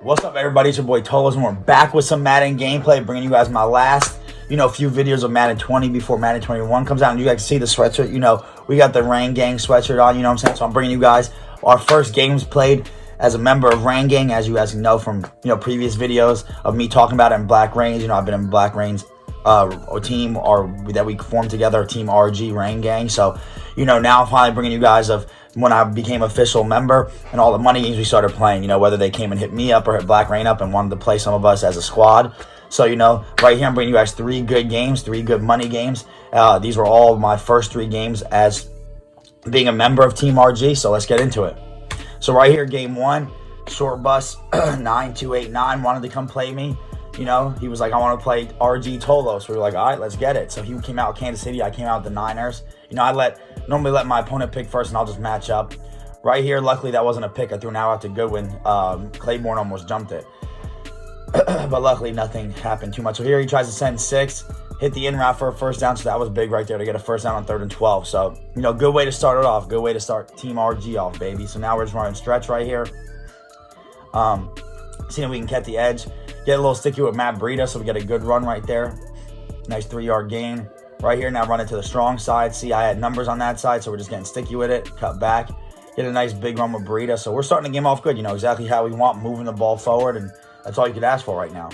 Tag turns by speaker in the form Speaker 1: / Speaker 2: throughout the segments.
Speaker 1: What's up, everybody? It's your boy Tolos, and we're back with some Madden gameplay, bringing you guys my last, few videos of Madden 20 before Madden 21 comes out. And you guys see the sweatshirt. We got the Rain Gang sweatshirt on, what I'm saying? So I'm bringing you guys our first games played as a member of Rain Gang, as you guys know from, previous videos of me talking about it in Black Reigns. I've been in Black Reigns team that we formed together, Team RG Rain Gang. So, now I'm finally bringing you guys of when I became official member and all the money games we started playing, whether they came and hit me up or hit Black Rain up and wanted to play some of us as a squad. So, right here I'm bringing you guys 3 good games, 3 good money games. These were all my first 3 games as being a member of Team RG. So let's get into it. So right here, game 1, Short Bus 9289 wanted to come play me. He was like, I want to play RG Tolos. So we were like, all right, let's get it. So he came out with Kansas City. I came out with the Niners. I normally let my opponent pick first, and I'll just match up. Right here, luckily that wasn't a pick. I threw an arrow out to Goodwin. Claiborne almost jumped it. But luckily nothing happened too much. So here he tries to send 6, hit the in route for a first down. So that was big right there to get a first down on 3rd and 12. So, good way to start it off. Good way to start Team RG off, baby. So now we're just running stretch right here. Seeing if we can get the edge. Get a little sticky with Matt Breida, so we get a good run right there. Nice 3-yard gain. Right here, now run it to the strong side. See, I had numbers on that side, so we're just getting sticky with it. Cut back. Get a nice big run with Breida. So we're starting the game off good. Exactly how we want, moving the ball forward, and that's all you could ask for right now.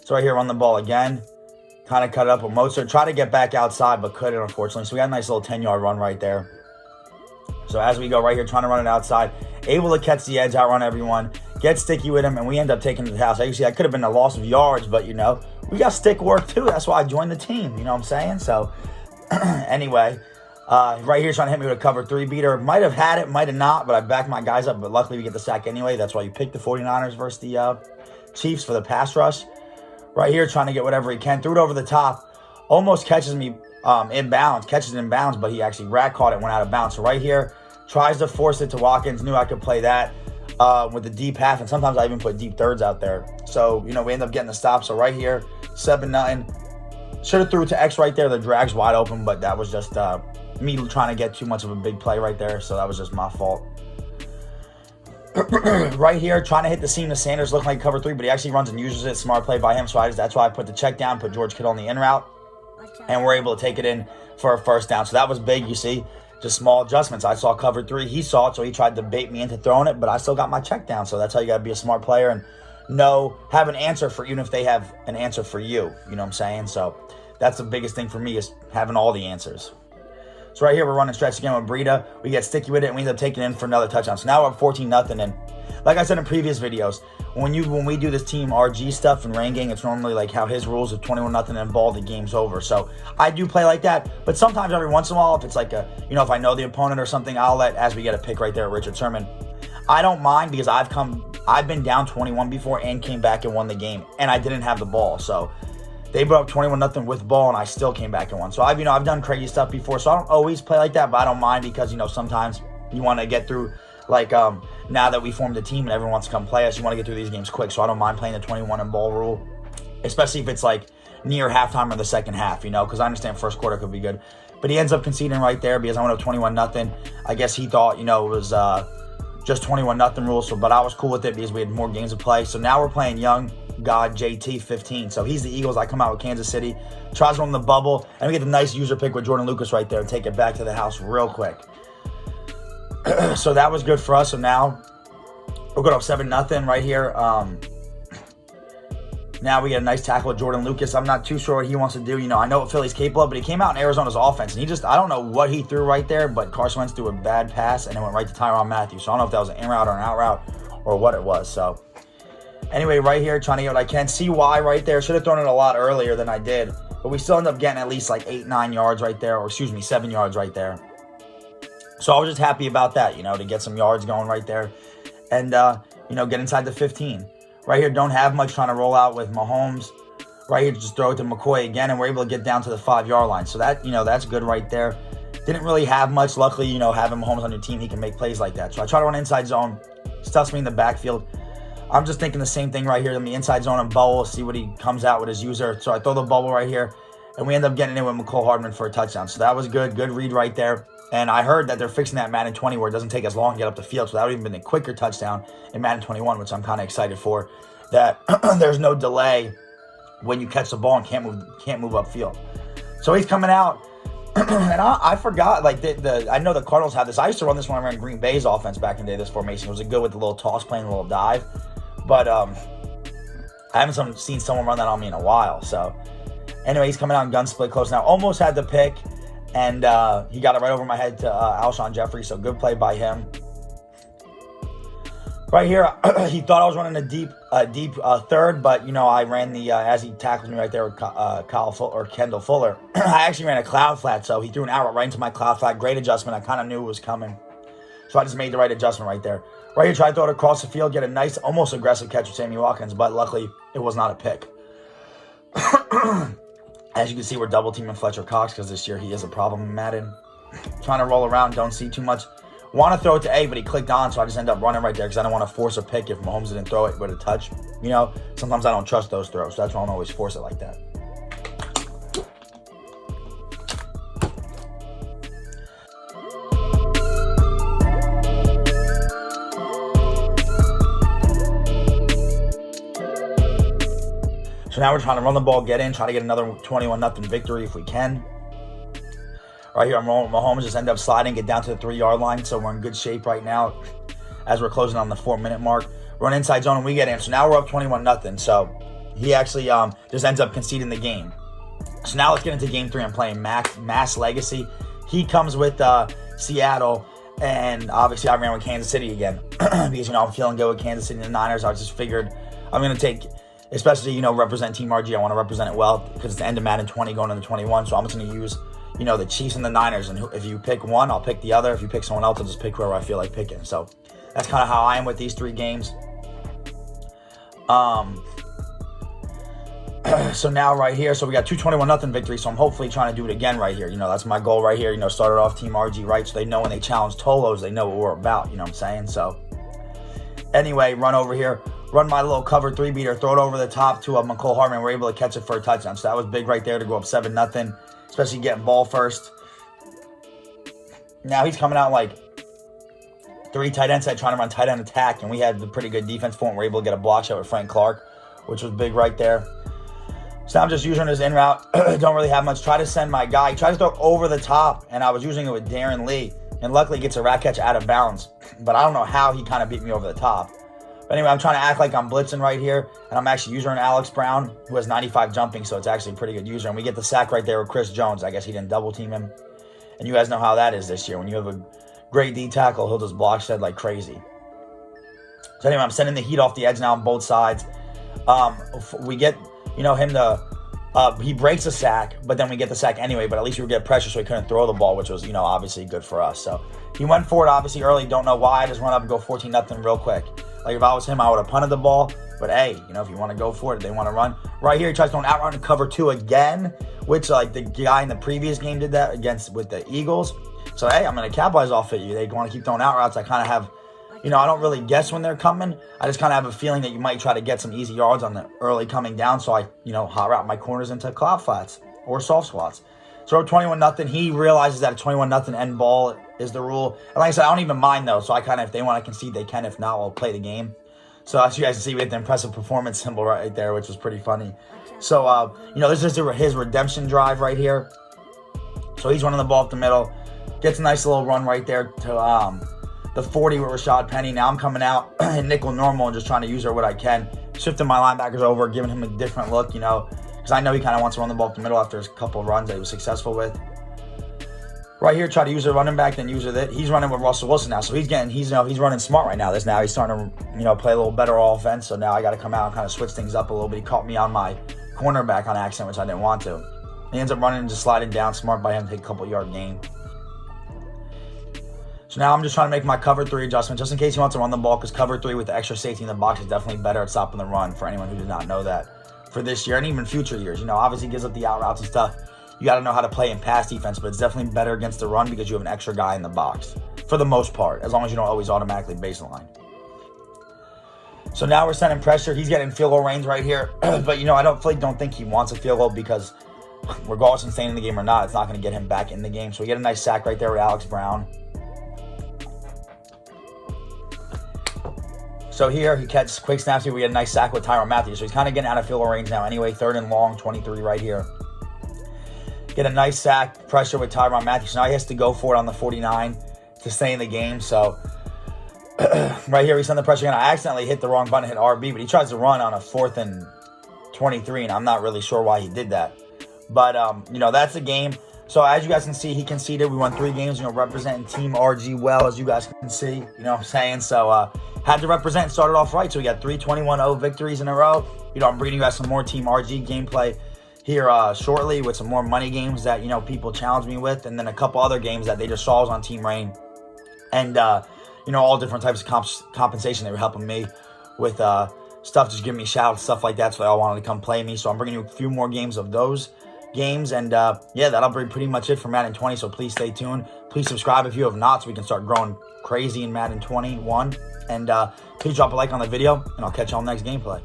Speaker 1: So right here, run the ball again. Kind of cut it up with Mozart. Try to get back outside, but couldn't, unfortunately. So we got a nice little 10-yard run right there. So as we go right here, trying to run it outside, able to catch the edge, outrun everyone, get sticky with him, and we end up taking it to the house. As you see, I could have been a loss of yards, but, we got stick work too. That's why I joined the team, you know what I'm saying? So, anyway, right here trying to hit me with a cover 3 beater. Might have had it, might have not, but I backed my guys up, but luckily we get the sack anyway. That's why you picked the 49ers versus the Chiefs for the pass rush. Right here trying to get whatever he can. Threw it over the top. Almost catches me inbounds. Catches it in bounds, but he actually rat caught it, went out of bounds. So right here, tries to force it to Watkins. Knew I could play that with the deep half, and sometimes I even put deep thirds out there. So, we end up getting the stop. So right here, 7-0. Should have threw it to X right there. The drag's wide open, but that was just me trying to get too much of a big play right there. So that was just my fault. Right here, trying to hit the seam to Sanders, looking like cover 3, but he actually runs and uses it. Smart play by him. So that's why I put the check down, put George Kittle on the in route, and we're able to take it in for a first down. So that was big, you see. Just small adjustments. I saw cover 3. He saw it, so he tried to bait me into throwing it, but I still got my check down. So that's how you got to be a smart player and have an answer for, even if they have an answer for you. You know what I'm saying? So that's the biggest thing for me, is having all the answers. So right here, we're running stretch again with Breida. We get sticky with it, and we end up taking it in for another touchdown. So now we're up 14-0. And like I said in previous videos, when we do this Team RG stuff in Rain Gang, it's normally like how his rules of 21-0 and ball, the game's over. So I do play like that, but sometimes every once in a while, if it's like if I know the opponent or something, I'll let, as we get a pick right there, Richard Sherman. I don't mind, because I've been down 21 before and came back and won the game, and I didn't have the ball. So they brought up 21-0 with ball, and I still came back and won. So I've done crazy stuff before, so I don't always play like that, but I don't mind, because sometimes you want to get through. Like, now that we formed a team and everyone wants to come play us, you want to get through these games quick. So I don't mind playing the 21 and ball rule, especially if it's like near halftime or the second half, because I understand first quarter could be good. But he ends up conceding right there because I went up 21-0. I guess he thought, it was just 21-0 rule. So, but I was cool with it because we had more games to play. So now we're playing Young God JT 15. So he's the Eagles. I come out with Kansas City, tries to run the bubble, and we get the nice user pick with Jordan Lucas right there and take it back to the house real quick. So that was good for us. So now we're going up 7-0 right here. Now we get a nice tackle with Jordan Lucas. I'm not too sure what he wants to do. I know what Philly's capable of, but he came out in Arizona's offense, and I don't know what he threw right there, but Carson Wentz threw a bad pass, and it went right to Tyrann Mathieu. So I don't know if that was an in route or an out route or what it was. So anyway, right here, trying to get what I can. CY right there. Should have thrown it a lot earlier than I did, but we still end up getting at least like 8-9 yards right there, or 7 yards right there. So I was just happy about that, to get some yards going right there and, get inside the 15. Right here, don't have much, trying to roll out with Mahomes. Right here, just throw it to McCoy again, and we're able to get down to the 5-yard line. So that, that's good right there. Didn't really have much. Luckily, having Mahomes on your team, he can make plays like that. So I try to run inside zone, stuffs me in the backfield. I'm just thinking the same thing right here in the inside zone and bubble, see what he comes out with his user. So I throw the bubble right here, And we end up getting in with McCole Hardman for a touchdown. So that was good. Good read right there. And I heard that they're fixing that Madden 20 where it doesn't take as long to get up the field. So that would even been a quicker touchdown in Madden 21, which I'm kind of excited for. That there's no delay when you catch the ball and can't move upfield. So he's coming out. And I forgot, like, I know the Cardinals have this. I used to run this when I ran Green Bay's offense back in the day, this formation. It was good with the little toss play and the little dive. But I haven't seen someone run that on me in a while. So anyway, he's coming out in gun split close now. Almost had the pick. And he got it right over my head to Alshon Jeffrey. So good play by him. Right here, he thought I was running a deep third, but I ran the as he tackled me right there with Kendall Fuller. I actually ran a cloud flat, so he threw an arrow right into my cloud flat. Great adjustment. I kind of knew it was coming, so I just made the right adjustment right there. Right here, tried to throw it across the field, get a nice, almost aggressive catch with Sammy Watkins, but luckily it was not a pick. As you can see, we're double teaming Fletcher Cox because this year he is a problem in Madden. Trying to roll around, don't see too much. Want to throw it to A, but he clicked on, so I just end up running right there because I don't want to force a pick if Mahomes didn't throw it with a touch. Sometimes I don't trust those throws, so that's why I don't always force it like that. So now we're trying to run the ball, get in, try to get another 21-0 victory if we can. Right here, I'm rolling with Mahomes, just end up sliding, get down to the 3-yard line. So we're in good shape right now as we're closing on the 4-minute mark. Run inside zone and we get in. So now we're up 21-0. So he actually just ends up conceding the game. So now let's get into game 3. I'm playing Mass Legacy. He comes with Seattle, and obviously I ran with Kansas City again because, I'm feeling good with Kansas City and the Niners. I just figured I'm going to take, especially, represent Team RG. I want to represent it well because it's the end of Madden 20 going into 21. So I'm just going to use the Chiefs and the Niners, and if you pick one, I'll pick the other. If you pick someone else, I'll just pick whoever I feel like picking. So that's kind of how I am with these 3 games. So now right here, so we got 2 21-0 victories, so I'm hopefully trying to do it again right here. That's my goal right here. Started off Team RG right, so they know when they challenge Tolos, they know what we're about, you know what I'm saying? So anyway, run over here, run my little cover 3 beater, throw it over the top to McCole Hardman. We're able to catch it for a touchdown. So that was big right there to go up 7-0. Especially getting ball first. Now he's coming out like 3 tight ends trying to run tight end attack, and we had the pretty good defense for him. We're able to get a block shot with Frank Clark, which was big right there. So now I'm just using his in route. Don't really have much. Try to send my guy. He tries to throw over the top, and I was using it with Darren Lee, and luckily gets a rat catch out of bounds. But I don't know how he kind of beat me over the top. But anyway, I'm trying to act like I'm blitzing right here, and I'm actually using Alex Brown, who has 95 jumping, so it's actually a pretty good user. And we get the sack right there with Chris Jones. I guess he didn't double team him. And you guys know how that is this year. When you have a great D tackle, he'll just block shed like crazy. So anyway, I'm sending the heat off the edge now on both sides. We get, him to, he breaks a sack, but then we get the sack anyway, but at least we would get pressure so he couldn't throw the ball, which was, obviously good for us. So he went for it obviously early. Don't know why. I just run up and go 14-0 real quick. Like, if I was him, I would have punted the ball. But, hey, if you want to go for it, they want to run. Right here, he tries to throw an outrun and cover 2 again, which, like, the guy in the previous game did that with the Eagles. So, hey, I'm going to capitalize off at you. They want to keep throwing out routes. I kind of have, I don't really guess when they're coming. I just kind of have a feeling that you might try to get some easy yards on the early coming down. So I, hot route my corners into cloud flats or soft squats. So 21-0. He realizes that a 21-0 end ball is the rule. And like I said, I don't even mind, though. So I kind of, if they want to concede, they can. If not, I'll play the game. So as you guys can see, we had the impressive performance symbol right there, which was pretty funny. So, this is his redemption drive right here. So he's running the ball up the middle. Gets a nice little run right there to the 40 with Rashad Penny. Now I'm coming out in nickel normal and just trying to use her what I can. Shifting my linebackers over, giving him a different look, because I know he kind of wants to run the ball up the middle after a couple of runs that he was successful with. Right here, try to use a running back, then use it. He's running with Russell Wilson now, so he's running smart right now. He's starting to play a little better offense. So now I got to come out and kind of switch things up a little bit. He caught me on my cornerback on accident, which I didn't want to. He ends up running and just sliding down. Smart by him to take a couple yard gain. So now I'm just trying to make my cover 3 adjustment just in case he wants to run the ball, because cover 3 with the extra safety in the box is definitely better at stopping the run for anyone who did not know that for this year and even future years. Obviously gives up the out routes and stuff. You got to know how to play in pass defense, but it's definitely better against the run because you have an extra guy in the box for the most part, as long as you don't always automatically baseline. So now we're sending pressure. He's getting field goal range right here, but I don't think he wants a field goal because regardless of staying in the game or not, it's not going to get him back in the game. So we get a nice sack right there with Alex Brown. So here, he catches quick snaps here. We get a nice sack with Tyrann Mathieu. So he's kind of getting out of field goal range now anyway. 3rd and long, 23 right here. Get a nice sack, pressure with Tyrann Mathieu. So now he has to go for it on the 49 to stay in the game. So right here, we send the pressure in. I accidentally hit the wrong button, hit RB, but he tries to run on a 4th and 23, and I'm not really sure why he did that. But, that's the game. So as you guys can see, he conceded. We won 3 games, representing Team RG well, as you guys can see. You know what I'm saying? So had to represent and started off right. So we got 3 21-0 victories in a row. I'm bringing you guys some more Team RG gameplay here shortly with some more money games that, people challenge me with. And then a couple other games that they just saw on Team Rain. And, all different types of compensation. They were helping me with stuff, just giving me shouts, stuff like that. So they all wanted to come play me. So I'm bringing you a few more games of those games. And that'll be pretty much it for Madden 20. So please stay tuned. Please subscribe if you have not, so we can start growing crazy in Madden 21. And please drop a like on the video, and I'll catch you on the next gameplay.